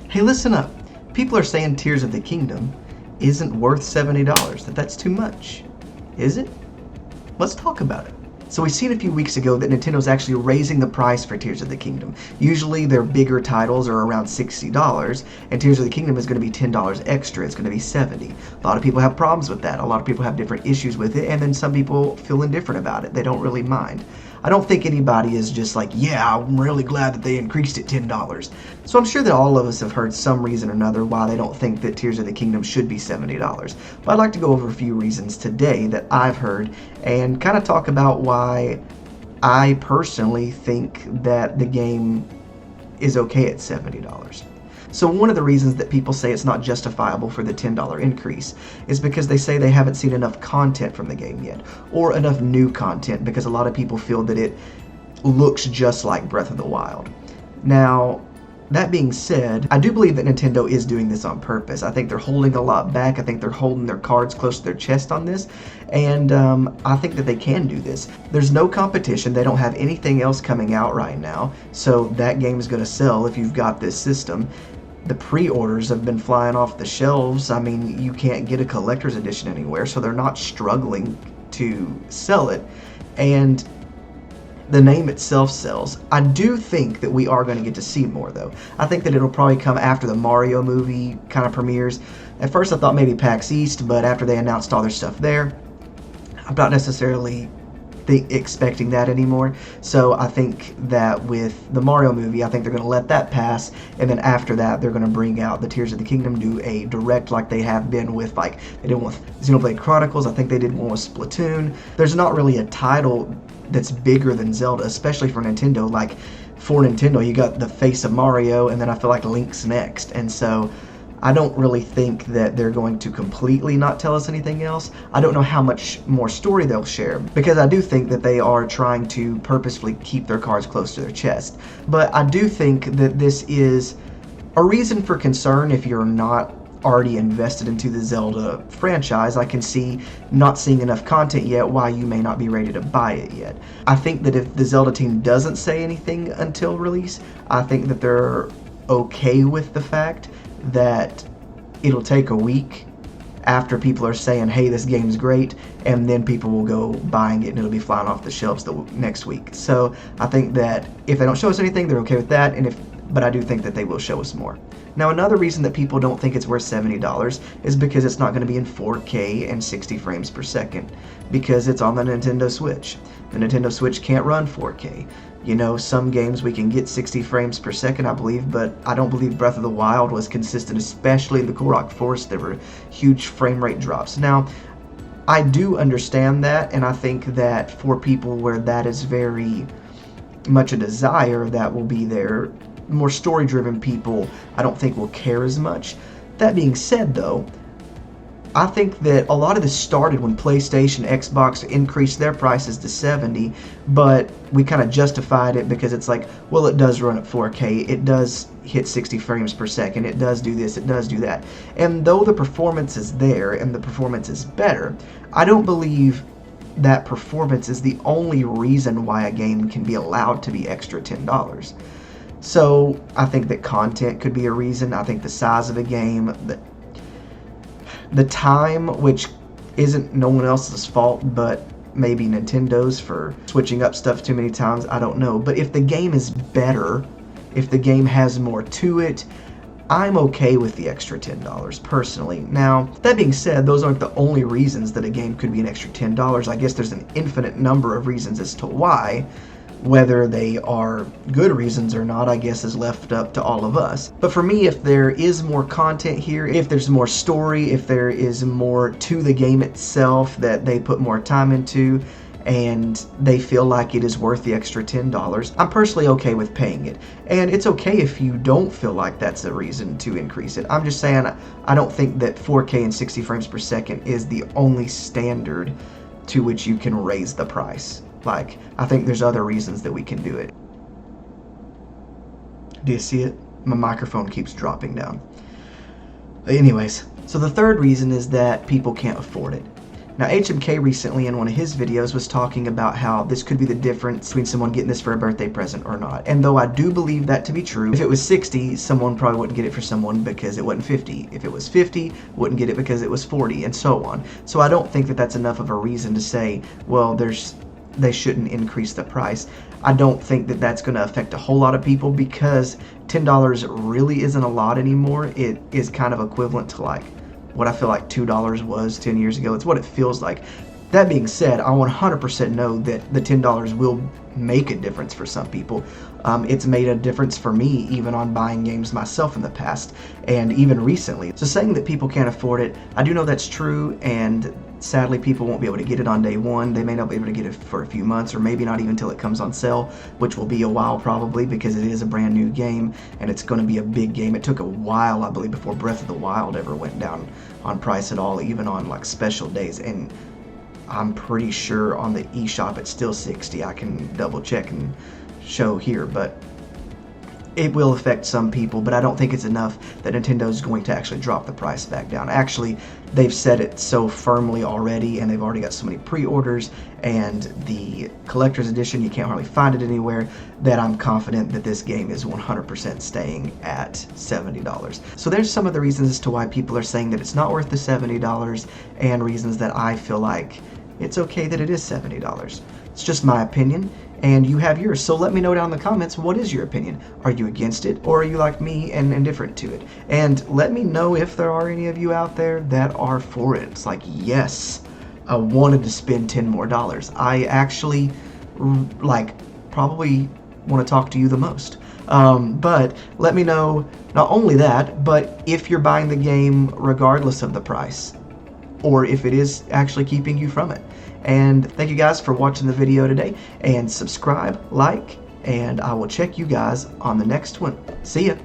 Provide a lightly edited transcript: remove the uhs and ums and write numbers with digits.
Hey, listen up. People are saying Tears of the Kingdom isn't worth $70, that's too much. Is it? Let's talk about it. So we seen a few weeks ago that Nintendo's actually raising the price for Tears of the Kingdom. Usually their bigger titles are around $60, and Tears of the Kingdom is going to be $10 extra. It's going to be $70. A lot of people have problems with that. A lot of people have different issues with it, and then some people feel indifferent about it. They don't really mind. I don't think anybody is just like, yeah, I'm really glad that they increased it $10. So I'm sure that all of us have heard some reason or another why they don't think that Tears of the Kingdom should be $70. But I'd like to go over a few reasons today that I've heard and kind of talk about why I personally think that the game is okay at $70. So one of the reasons that people say it's not justifiable for the $10 increase is because they say they haven't seen enough content from the game yet, or enough new content, because a lot of people feel that it looks just like Breath of the Wild. Now, that being said, I do believe that Nintendo is doing this on purpose. I think they're holding a lot back. I think they're holding their cards close to their chest on this, and I think that they can do this. There's no competition. They don't have anything else coming out right now, so that game is going to sell if you've got this system. The pre-orders have been flying off the shelves. I mean, you can't get a collector's edition anywhere, so they're not struggling to sell it, and the name itself sells. I do think that we are going to get to see more, though. I think that it'll probably come after the Mario movie kind of premieres. At first I thought maybe PAX East, but after they announced all their stuff there, I'm not necessarily expecting that anymore. So I think that with the Mario movie, I think they're going to let that pass, and then after that they're going to bring out the Tears of the Kingdom, do a direct like they have been with, like they did with Xenoblade Chronicles. I think they did one with Splatoon. There's not really a title that's bigger than Zelda, especially for Nintendo. Like for Nintendo, you got the face of Mario, and then I feel like Link's next, and so I don't really think that they're going to completely not tell us anything else. I don't know how much more story they'll share, because I do think that they are trying to purposefully keep their cards close to their chest. But I do think that this is a reason for concern if you're not already invested into the Zelda franchise. I can see not seeing enough content yet why you may not be ready to buy it yet. I think that if the Zelda team doesn't say anything until release, I think that they're okay with the fact that it'll take a week after people are saying, hey, this game's great, and then people will go buying it and it'll be flying off the shelves the next week. So I think that if they don't show us anything, they're okay with that, but I do think that they will show us more. Now, another reason that people don't think it's worth $70 is because it's not going to be in 4K and 60 frames per second, because it's on the Nintendo Switch. The Nintendo Switch can't run 4K. You know, some games we can get 60 frames per second, I believe, but I don't believe Breath of the Wild was consistent, especially in the Korok Forest. There were huge frame rate drops. Now, I do understand that, and I think that for people where that is very much a desire, that will be there. More story-driven people, I don't think will care as much. That being said, though, I think that a lot of this started when PlayStation, Xbox increased their prices to $70, but we kind of justified it because it's like, well, it does run at 4K, it does hit 60 frames per second, it does do this, it does do that. And though the performance is there and the performance is better, I don't believe that performance is the only reason why a game can be allowed to be extra $10. So I think that content could be a reason. I think the size of a game, the time, which isn't no one else's fault but maybe Nintendo's for switching up stuff too many times, I don't know. But if the game is better, if the game has more to it, I'm okay with the extra $10 personally. Now, that being said, those aren't the only reasons that a game could be an extra $10. I guess there's an infinite number of reasons as to why. Whether they are good reasons or not, I guess, is left up to all of us. But for me, if there is more content here, if there's more story, if there is more to the game itself that they put more time into, and they feel like it is worth the extra $10, I'm personally okay with paying it. And it's okay if you don't feel like that's a reason to increase it. I'm just saying, I don't think that 4K and 60 frames per second is the only standard to which you can raise the price. Like, I think there's other reasons that we can do it. Do you see it? My microphone keeps dropping down. Anyways, so the third reason is that people can't afford it. Now, HMK recently in one of his videos was talking about how this could be the difference between someone getting this for a birthday present or not. And though I do believe that to be true, if it was 60, someone probably wouldn't get it for someone because it wasn't 50. If it was 50, wouldn't get it because it was 40, and so on. So I don't think that that's enough of a reason to say, well, they shouldn't increase the price. I don't think that that's going to affect a whole lot of people because $10 really isn't a lot anymore. It is kind of equivalent to like what I feel like $2 was 10 years ago. It's what it feels like. That being said, I 100% know that the $10 will make a difference for some people. It's made a difference for me even on buying games myself in the past and even recently. So saying that people can't afford it, I do know that's true, and sadly people won't be able to get it on day one. They may not be able to get it for a few months, or maybe not even until it comes on sale, which will be a while probably because it is a brand new game and it's going to be a big game. It took a while, I believe, before Breath of the Wild ever went down on price at all, even on like special days. And I'm pretty sure on the eShop it's still 60. I can double check and show here, but it will affect some people, but I don't think it's enough that Nintendo's going to actually drop the price back down. Actually, they've said it so firmly already, and they've already got so many pre-orders, and the collector's edition, you can't hardly find it anywhere, that I'm confident that this game is 100% staying at $70. So there's some of the reasons as to why people are saying that it's not worth the $70, and reasons that I feel like it's okay that it is $70. It's just my opinion, and you have yours. So let me know down in the comments, what is your opinion? Are you against it, or are you like me and indifferent to it? And let me know if there are any of you out there that are for it. It's like, yes, I wanted to spend $10 more. I actually, like, probably want to talk to you the most. But let me know not only that, but if you're buying the game regardless of the price, or if it is actually keeping you from it. And thank you guys for watching the video today, and subscribe, like, and I will check you guys on the next one. See ya.